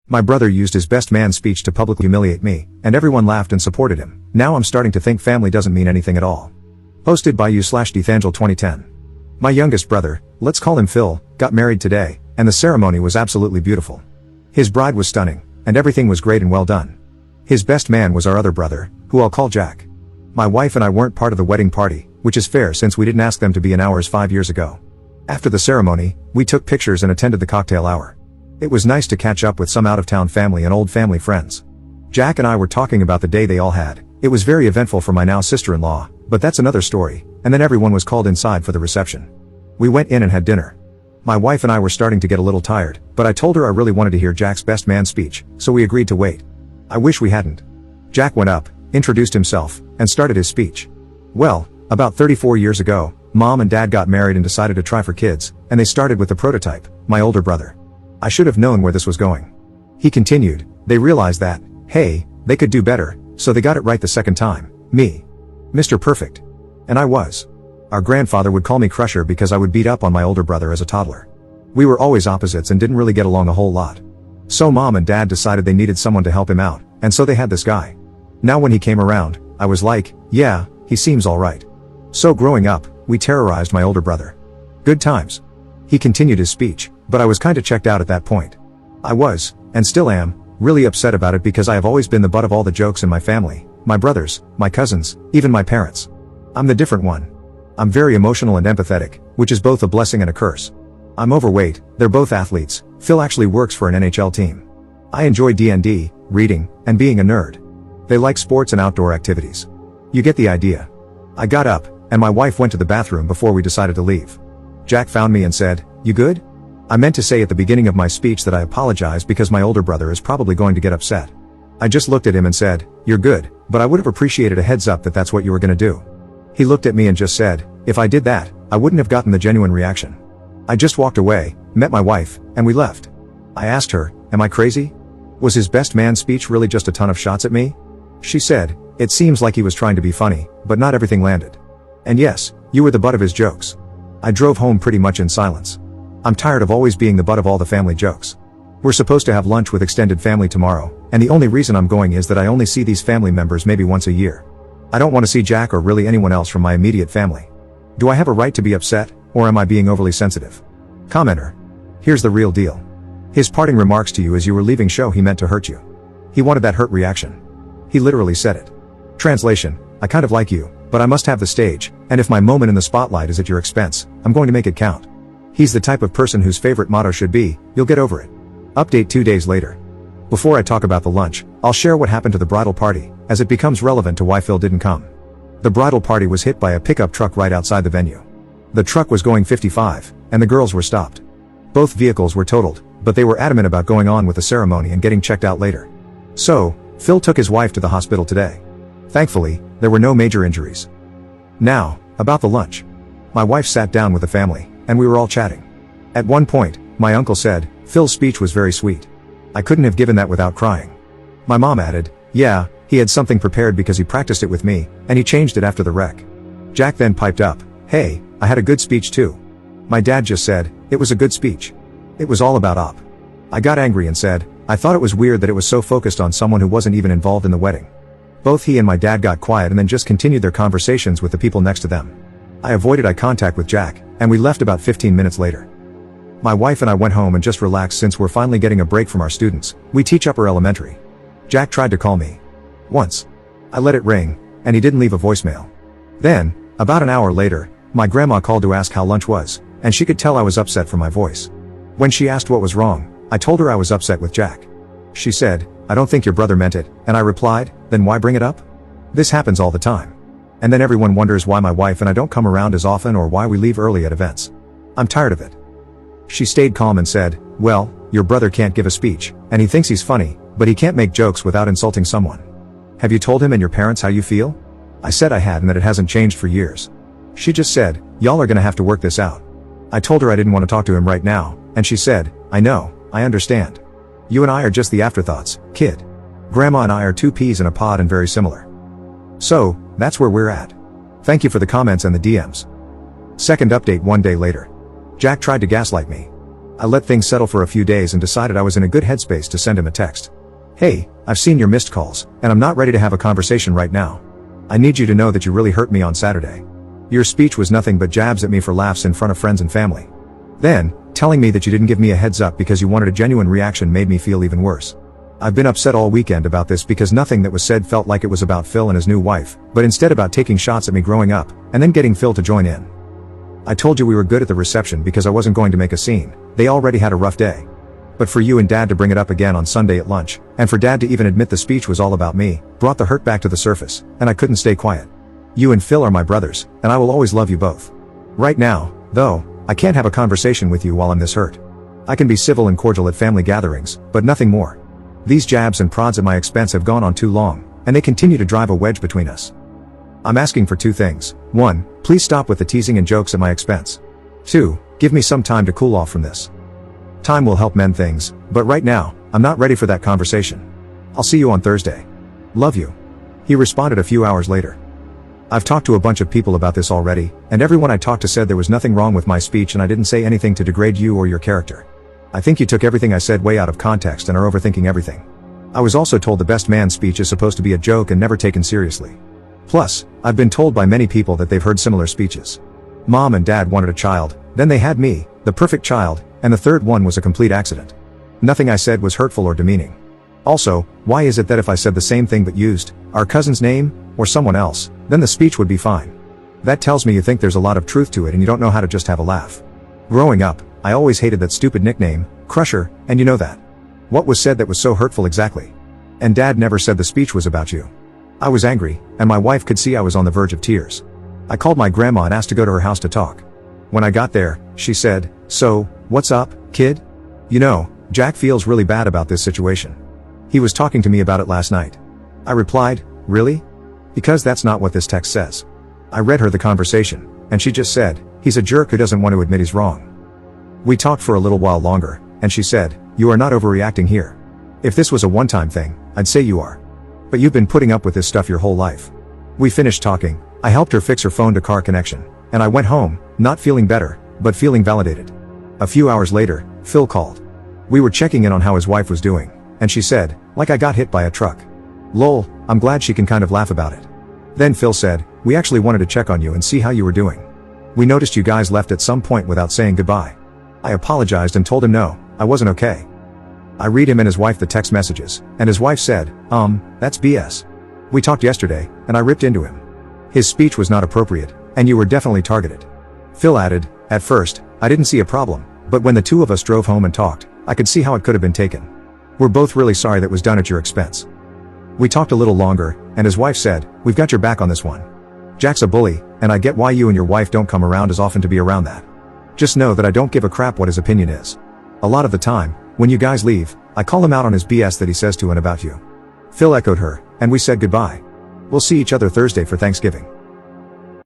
My brother used his best man speech to publicly humiliate me, and everyone laughed and supported him. Now I'm starting to think family doesn't mean anything at all. Posted by you/Dethangel 2010. My youngest brother, let's call him Phil, got married today, and the ceremony was absolutely beautiful. His bride was stunning, and everything was great and well done. His best man was our other brother, who I'll call Jack. My wife and I weren't part of the wedding party, which is fair since we didn't ask them to be in ours 5 years ago. After the ceremony, we took pictures and attended the cocktail hour. It was nice to catch up with some out-of-town family and old family friends. Jack and I were talking about the day they all had. It was very eventful for my now sister-in-law, but that's another story, and then everyone was called inside for the reception. We went in and had dinner. My wife and I were starting to get a little tired, but I told her I really wanted to hear Jack's best man speech, so we agreed to wait. I wish we hadn't. Jack went up, introduced himself, and started his speech. Well, about 34 years ago, Mom and Dad got married and decided to try for kids, and they started with the prototype, my older brother. I should have known where this was going. He continued, they realized that, hey, they could do better, so they got it right the second time, me. Mr. Perfect. And I was. Our grandfather would call me Crusher because I would beat up on my older brother as a toddler. We were always opposites and didn't really get along a whole lot. So Mom and Dad decided they needed someone to help him out, and so they had this guy. Now when he came around, I was like, yeah, he seems alright. So growing up, we terrorized my older brother. Good times. He continued his speech, but I was kinda checked out at that point. I was, and still am, really upset about it because I have always been the butt of all the jokes in my family, my brothers, my cousins, even my parents. I'm the different one. I'm very emotional and empathetic, which is both a blessing and a curse. I'm overweight, they're both athletes, Phil actually works for an NHL team. I enjoy D&D, reading, and being a nerd. They like sports and outdoor activities. You get the idea. I got up, and my wife went to the bathroom before we decided to leave. Jack found me and said, "You good?" I meant to say at the beginning of my speech that I apologize because my older brother is probably going to get upset. I just looked at him and said, "You're good, but I would have appreciated a heads up that that's what you were gonna do." He looked at me and just said, "If I did that, I wouldn't have gotten the genuine reaction." I just walked away, met my wife, and we left. I asked her, "Am I crazy? Was his best man speech really just a ton of shots at me?" She said, "It seems like he was trying to be funny, but not everything landed. And yes, you were the butt of his jokes." I drove home pretty much in silence. I'm tired of always being the butt of all the family jokes. We're supposed to have lunch with extended family tomorrow, and the only reason I'm going is that I only see these family members maybe once a year. I don't want to see Jack or really anyone else from my immediate family. Do I have a right to be upset, or am I being overly sensitive? Commenter. Here's the real deal. His parting remarks to you as you were leaving show he meant to hurt you. He wanted that hurt reaction. He literally said it. Translation, I kind of like you, but I must have the stage, and if my moment in the spotlight is at your expense, I'm going to make it count. He's the type of person whose favorite motto should be, you'll get over it. Update 2 days later. Before I talk about the lunch, I'll share what happened to the bridal party, as it becomes relevant to why Phil didn't come. The bridal party was hit by a pickup truck right outside the venue. The truck was going 55, and the girls were stopped. Both vehicles were totaled, but they were adamant about going on with the ceremony and getting checked out later. So, Phil took his wife to the hospital today. Thankfully, there were no major injuries. Now, about the lunch. My wife sat down with the family, and we were all chatting. At one point, my uncle said, Phil's speech was very sweet. I couldn't have given that without crying. My mom added, yeah, he had something prepared because he practiced it with me, and he changed it after the wreck. Jack then piped up, hey, I had a good speech too. My dad just said, it was a good speech. It was all about op. I got angry and said, I thought it was weird that it was so focused on someone who wasn't even involved in the wedding. Both he and my dad got quiet and then just continued their conversations with the people next to them. I avoided eye contact with Jack, and we left about 15 minutes later. My wife and I went home and just relaxed since we're finally getting a break from our students. We teach upper elementary. Jack tried to call me. Once. I let it ring, and he didn't leave a voicemail. Then, about an hour later, my grandma called to ask how lunch was, and she could tell I was upset from my voice. When she asked what was wrong, I told her I was upset with Jack. She said, I don't think your brother meant it, and I replied, then why bring it up? This happens all the time. And then everyone wonders why my wife and I don't come around as often or why we leave early at events. I'm tired of it. She stayed calm and said, well, your brother can't give a speech, and he thinks he's funny, but he can't make jokes without insulting someone. Have you told him and your parents how you feel? I said I had and that it hasn't changed for years. She just said, y'all are gonna have to work this out. I told her I didn't want to talk to him right now, and she said, I know, I understand. You and I are just the afterthoughts, kid. Grandma and I are two peas in a pod and very similar. So, that's where we're at. Thank you for the comments and the DMs. Second update 1 day later. Jack tried to gaslight me. I let things settle for a few days and decided I was in a good headspace to send him a text. Hey, I've seen your missed calls, and I'm not ready to have a conversation right now. I need you to know that you really hurt me on Saturday. Your speech was nothing but jabs at me for laughs in front of friends and family. Then, telling me that you didn't give me a heads up because you wanted a genuine reaction made me feel even worse. I've been upset all weekend about this because nothing that was said felt like it was about Phil and his new wife, but instead about taking shots at me growing up, and then getting Phil to join in. I told you we were good at the reception because I wasn't going to make a scene. They already had a rough day. But for you and Dad to bring it up again on Sunday at lunch, and for Dad to even admit the speech was all about me, brought the hurt back to the surface, and I couldn't stay quiet. You and Phil are my brothers, and I will always love you both. Right now, though, I can't have a conversation with you while I'm this hurt. I can be civil and cordial at family gatherings, but nothing more. These jabs and prods at my expense have gone on too long, and they continue to drive a wedge between us. I'm asking for two things. 1, please stop with the teasing and jokes at my expense. 2, give me some time to cool off from this. Time will help mend things, but right now, I'm not ready for that conversation. I'll see you on Thursday. Love you. He responded a few hours later. I've talked to a bunch of people about this already, and everyone I talked to said there was nothing wrong with my speech and I didn't say anything to degrade you or your character. I think you took everything I said way out of context and are overthinking everything. I was also told the best man speech is supposed to be a joke and never taken seriously. Plus, I've been told by many people that they've heard similar speeches. Mom and Dad wanted a child, then they had me, the perfect child, and the third one was a complete accident. Nothing I said was hurtful or demeaning. Also, why is it that if I said the same thing but used our cousin's name, or someone else, then the speech would be fine? That tells me you think there's a lot of truth to it and you don't know how to just have a laugh. Growing up, I always hated that stupid nickname, Crusher, and you know that. What was said that was so hurtful exactly? And Dad never said the speech was about you. I was angry, and my wife could see I was on the verge of tears. I called my grandma and asked to go to her house to talk. When I got there, she said, "So, what's up, kid? You know, Jack feels really bad about this situation. He was talking to me about it last night." I replied, "Really? Because that's not what this text says." I read her the conversation, and she just said, "He's a jerk who doesn't want to admit he's wrong." We talked for a little while longer, and she said, "You are not overreacting here. If this was a one-time thing, I'd say you are. But you've been putting up with this stuff your whole life." We finished talking, I helped her fix her phone to car connection, and I went home, not feeling better, but feeling validated. A few hours later, Phil called. We were checking in on how his wife was doing, and she said, "Like I got hit by a truck. Lol, I'm glad she can kind of laugh about it." Then Phil said, "We actually wanted to check on you and see how you were doing. We noticed you guys left at some point without saying goodbye." I apologized and told him no, I wasn't okay. I read him and his wife the text messages, and his wife said, that's BS. We talked yesterday, and I ripped into him. His speech was not appropriate, and you were definitely targeted. Phil added, "At first, I didn't see a problem, but when the two of us drove home and talked, I could see how it could have been taken. We're both really sorry that was done at your expense." We talked a little longer, and his wife said, "We've got your back on this one. Jack's a bully, and I get why you and your wife don't come around as often to be around that. Just know that I don't give a crap what his opinion is. A lot of the time, when you guys leave, I call him out on his BS that he says to and about you." Phil echoed her, and we said goodbye. We'll see each other Thursday for Thanksgiving.